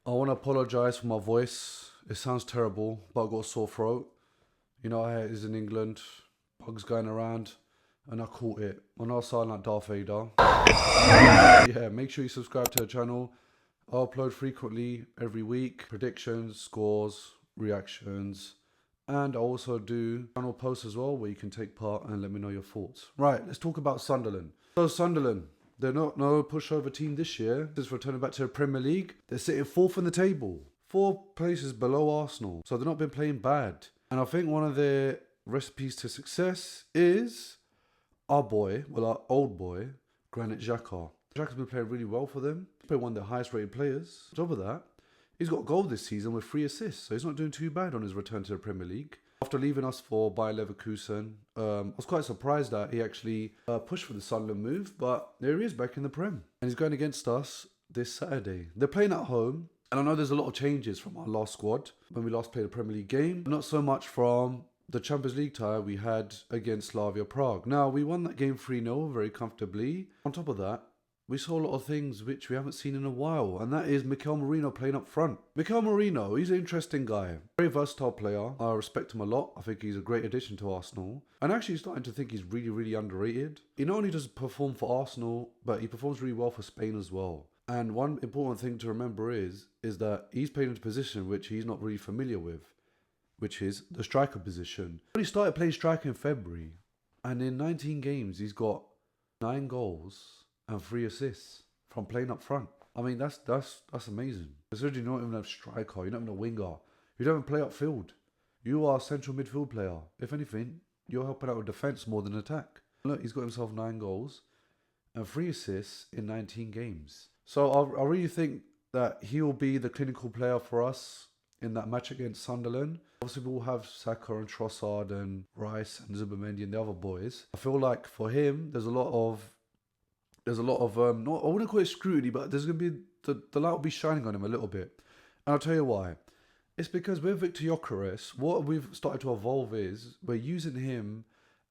I want to apologise for my voice. It sounds terrible, but I've got a sore throat. You know how it is in England. Bugs going around, and I caught it. When I was sounding like Darth Vader. Yeah, make sure you subscribe to the channel. I upload frequently every week. Predictions, scores, reactions. And I also do channel posts as well where you can take part and let me know your thoughts. Right, let's talk about Sunderland. So Sunderland, they're not no pushover team this year. Just returning back to the Premier League. They're sitting fourth in the table. 4 places below Arsenal. So they've not been playing bad. And I think one of their recipes to success is our old boy, Granit Xhaka. Xhaka's been playing really well for them. He's been one of their highest rated players. On top of that, he's got a goal this season with 3 assists. So he's not doing too bad on his return to the Premier League. After leaving us for Bayer Leverkusen, I was quite surprised that he actually pushed for the Sunderland move. But there he is back in the Prem. And he's going against us this Saturday. They're playing at home. And I know there's a lot of changes from our last squad when we last played a Premier League game. Not so much from the Champions League tie we had against Slavia Prague. Now, we won that game 3-0 very comfortably. On top of that, we saw a lot of things which we haven't seen in a while. And that is Mikel Merino playing up front. Mikel Merino, he's an interesting guy. Very versatile player. I respect him a lot. I think he's a great addition to Arsenal. And actually starting to think he's really, really underrated. He not only does perform for Arsenal, but he performs really well for Spain as well. And one important thing to remember is that he's playing in a position which he's not really familiar with, which is the striker position. He started playing striker in February, and in 19 games, he's got 9 goals and 3 assists from playing up front. I mean, that's amazing. Considering you're not even a striker, you're not even a winger, you don't even play upfield. You are a central midfield player. If anything, you're helping out with defence more than attack. Look, he's got himself 9 goals and 3 assists in 19 games. So I really think that he will be the clinical player for us in that match against Sunderland. Obviously, we will have Saka and Trossard and Rice and Zubimendi and the other boys. I feel like for him, there's a lot of not, I wouldn't call it scrutiny, but there's going to be the light will be shining on him a little bit. And I'll tell you why. It's because with Victor Gyökeres, what we've started to evolve is we're using him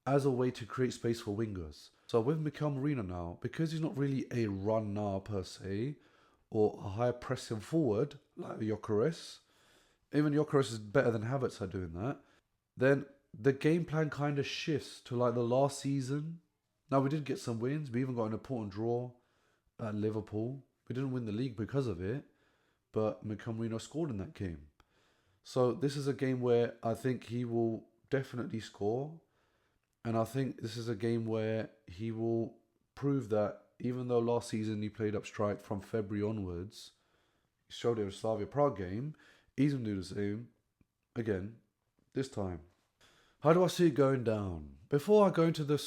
as a way to create space for wingers. So with Mikel Merino now, because he's not really a runner per se, or a high pressing forward like Gyökeres, even Gyökeres is better than Havertz at doing that, then the game plan kind of shifts to like the last season. Now we did get some wins. We even got an important draw at Liverpool. We didn't win the league because of it, but Mikel Merino scored in that game. So this is a game where I think he will definitely score. And I think this is a game where he will prove that even though last season he played up strike from February onwards, he showed it in a Slavia Prague game, he's going to do the same again this time. How do I see it going down? Before I go into the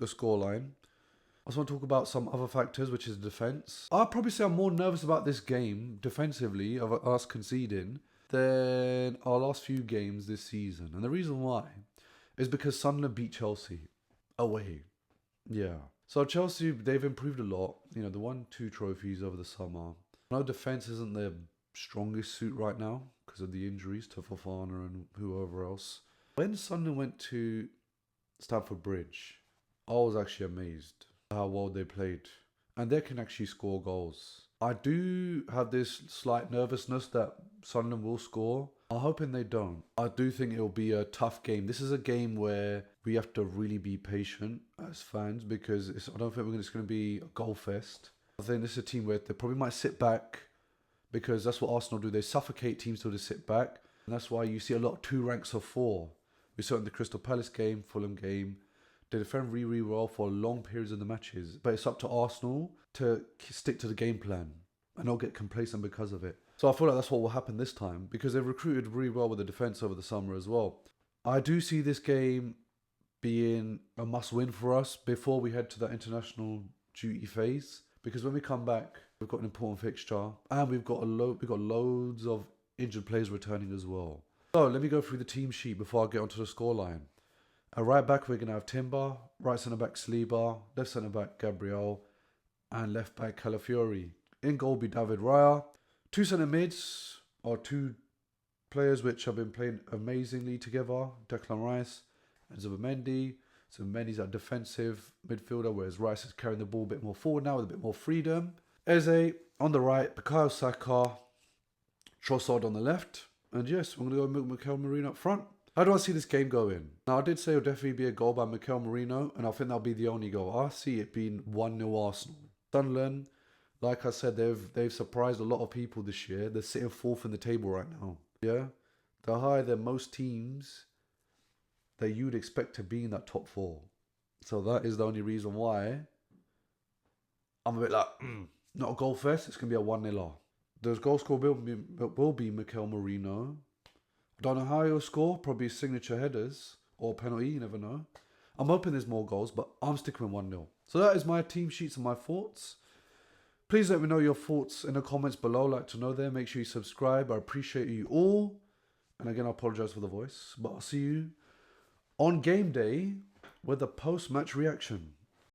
scoreline, I just want to talk about some other factors, which is defence. I'll probably say I'm more nervous about this game defensively of us conceding than our last few games this season. And the reason why is because Sunderland beat Chelsea away. Yeah. So Chelsea, they've improved a lot. You know, they won 2 trophies over the summer. I know defence isn't their strongest suit right now because of the injuries to Fofana and whoever else. When Sunderland went to Stamford Bridge, I was actually amazed at how well they played. And they can actually score goals. I do have this slight nervousness that Sunderland will score. I'm hoping they don't. I do think it'll be a tough game. This is a game where we have to really be patient as fans because I don't think it's going to be a goal fest. I think this is a team where they probably might sit back because that's what Arsenal do. They suffocate teams till they sit back. And that's why you see a lot of 2 ranks of 4. We saw it in the Crystal Palace game, Fulham game. They defend really well for long periods of the matches. But it's up to Arsenal to stick to the game plan and not get complacent because of it. So I feel like that's what will happen this time because they've recruited really well with the defence over the summer as well. I do see this game being a must-win for us before we head to that international duty phase. Because when we come back, we've got an important fixture and we've got loads of injured players returning as well. So let me go through the team sheet before I get onto the scoreline. At right back, we're going to have Timber, right centre-back Saliba, left centre-back Gabriel, and left back Calafiori. In goal be David Raya. 2 centre-mids are 2 players which have been playing amazingly together. Declan Rice and Zubimendi. Zubimendi's a defensive midfielder, whereas Rice is carrying the ball a bit more forward now with a bit more freedom. Eze on the right, Bukayo Saka Trossard on the left. And yes, we're going to go with Mikel Merino up front. How do I see this game going? Now, I did say it'll definitely be a goal by Mikel Merino, and I think that'll be the only goal. I see it being 1-0 Arsenal. Sunderland, like I said, they've surprised a lot of people this year. They're sitting fourth in the table right now. Yeah? They're higher than most teams that you'd expect to be in that top four. So that is the only reason why I'm a bit like, not a goal fest. It's going to be a 1-0. The goal scorer will be Mikel Merino. I don't know how he'll score. Probably signature headers or penalty. You never know. I'm hoping there's more goals, but I'm sticking with 1-0. So that is my team sheets and my thoughts. Please let me know your thoughts in the comments below. I'd like to know them. Make sure you subscribe. I appreciate you all. And again, I apologize for the voice. But I'll see you on game day with a post-match reaction.